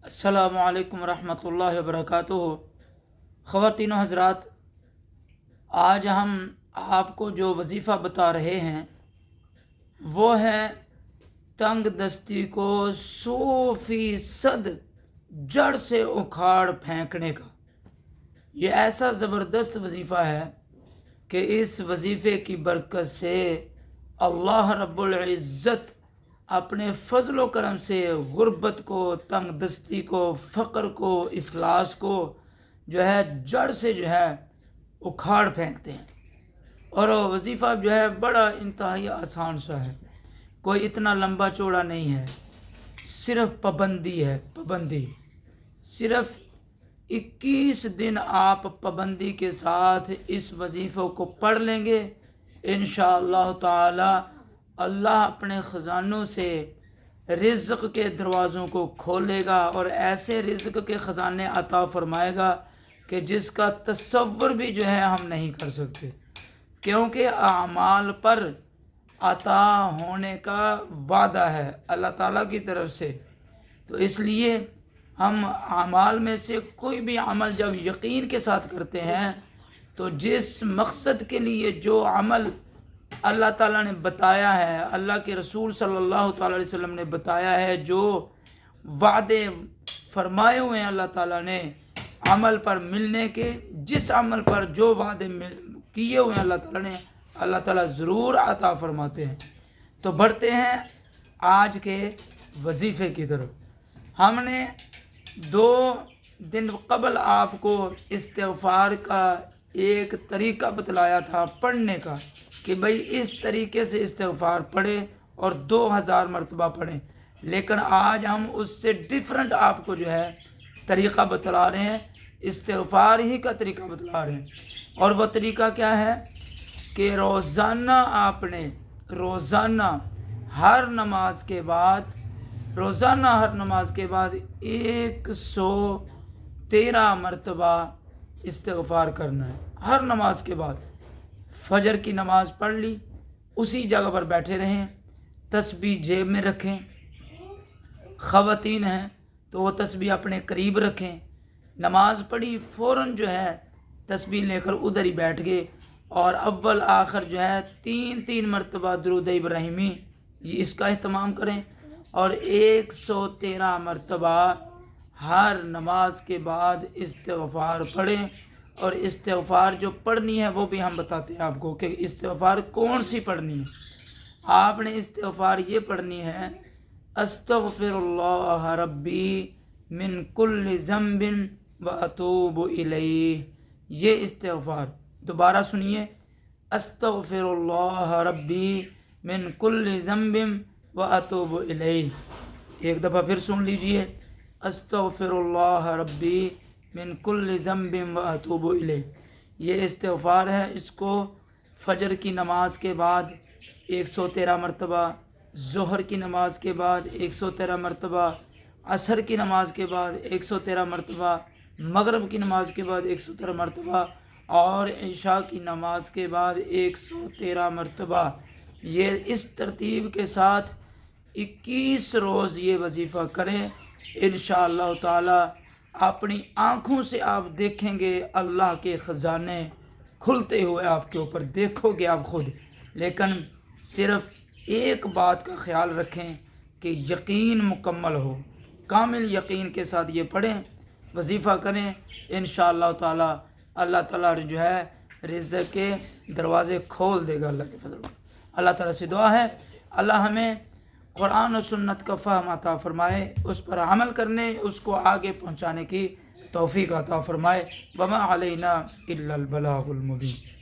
السلام علیکم ورحمۃ اللہ وبرکاتہ۔ خواتین و حضرات، آج ہم آپ کو جو وظیفہ بتا رہے ہیں وہ ہے تنگ دستی کو 100% جڑ سے اکھاڑ پھینکنے کا۔ یہ ایسا زبردست وظیفہ ہے کہ اس وظیفے کی برکت سے اللہ رب العزت اپنے فضل و کرم سے غربت کو، تنگ دستی کو، فقر کو، افلاس کو جو ہے جڑ سے جو ہے اکھاڑ پھینکتے ہیں۔ اور وہ وظیفہ جو ہے بڑا انتہائی آسان سا ہے، کوئی اتنا لمبا چوڑا نہیں ہے، صرف پابندی ہے، پابندی۔ صرف 21 دن آپ پابندی کے ساتھ اس وظیفے کو پڑھ لیں گے، انشاءاللہ تعالی اللہ اپنے خزانوں سے رزق کے دروازوں کو کھولے گا اور ایسے رزق کے خزانے عطا فرمائے گا کہ جس کا تصور بھی جو ہے ہم نہیں کر سکتے، کیونکہ اعمال پر عطا ہونے کا وعدہ ہے اللہ تعالیٰ کی طرف سے۔ تو اس لیے ہم اعمال میں سے کوئی بھی عمل جب یقین کے ساتھ کرتے ہیں تو جس مقصد کے لیے جو عمل اللہ تعالیٰ نے بتایا ہے، اللہ کے رسول صلی اللہ تعالیٰ علیہ وسلم نے بتایا ہے، جو وعدے فرمائے ہوئے ہیں اللہ تعالیٰ نے عمل پر ملنے کے، جس عمل پر جو وعدے کیے ہوئے ہیں اللہ تعالیٰ ضرور عطا فرماتے ہیں۔ تو بڑھتے ہیں آج کے وظیفے کی طرف۔ ہم نے 2 دن قبل آپ کو استغفار کا ایک طریقہ بتلایا تھا پڑھنے کا، کہ بھئی اس طریقے سے استغفار پڑھیں اور 2000 مرتبہ پڑھیں، لیکن آج ہم اس سے ڈیفرنٹ آپ کو جو ہے طریقہ بتلا رہے ہیں، استغفار ہی کا طریقہ بتلا رہے ہیں۔ اور وہ طریقہ کیا ہے کہ روزانہ آپ نے ہر نماز کے بعد 113 مرتبہ استغفار کرنا ہے، ہر نماز کے بعد۔ فجر کی نماز پڑھ لی، اسی جگہ پر بیٹھے رہیں، تسبیح جیب میں رکھیں، خواتین ہیں تو وہ تسبیح اپنے قریب رکھیں، نماز پڑھی فوراً جو ہے تسبیح لے کر ادھر ہی بیٹھ گئے، اور اول آخر جو ہے 3 مرتبہ درود ابراہیمی یہ اس کا اہتمام کریں، اور 113 مرتبہ ہر نماز کے بعد استغفار پڑھیں۔ اور استغفار جو پڑھنی ہے وہ بھی ہم بتاتے ہیں آپ کو کہ استغفار کون سی پڑھنی ہے۔ آپ نے استغفار یہ پڑھنی ہے، استغفر اللہ ربی من کل ذنب واتوب الیہ۔ یہ استغفار دوبارہ سنیے، استغفر اللہ ربی من کل ذنب واتوب الیہ۔ ایک دفعہ پھر سن لیجئے، استغفر اللہ ربی من کل ذنب واتوب الیہ۔ یہ استغفار ہے، اس کو فجر کی نماز کے بعد 113 مرتبہ، ظہر کی نماز کے بعد 113 مرتبہ، عصر کی نماز کے بعد 113 مرتبہ، مغرب کی نماز کے بعد 113 مرتبہ، اور عشاء کی نماز کے بعد 113 مرتبہ۔ یہ اس ترتیب کے ساتھ 21 روز یہ وظیفہ کریں، انشاءاللہ تعالی اپنی آنکھوں سے آپ دیکھیں گے اللہ کے خزانے کھلتے ہوئے آپ کے اوپر، دیکھو گے آپ خود۔ لیکن صرف ایک بات کا خیال رکھیں کہ یقین مکمل ہو، کامل یقین کے ساتھ یہ پڑھیں، وظیفہ کریں، انشاءاللہ تعالی اللہ تعالیٰ جو ہے رزق کے دروازے کھول دے گا اللہ کے فضل۔ اللہ تعالیٰ سے دعا ہے اللہ ہمیں قرآن و سنت کا فہم عطا فرمائے، اس پر عمل کرنے، اس کو آگے پہنچانے کی توفیق عطا فرمائے۔ وما علینا الا البلاغ المبین۔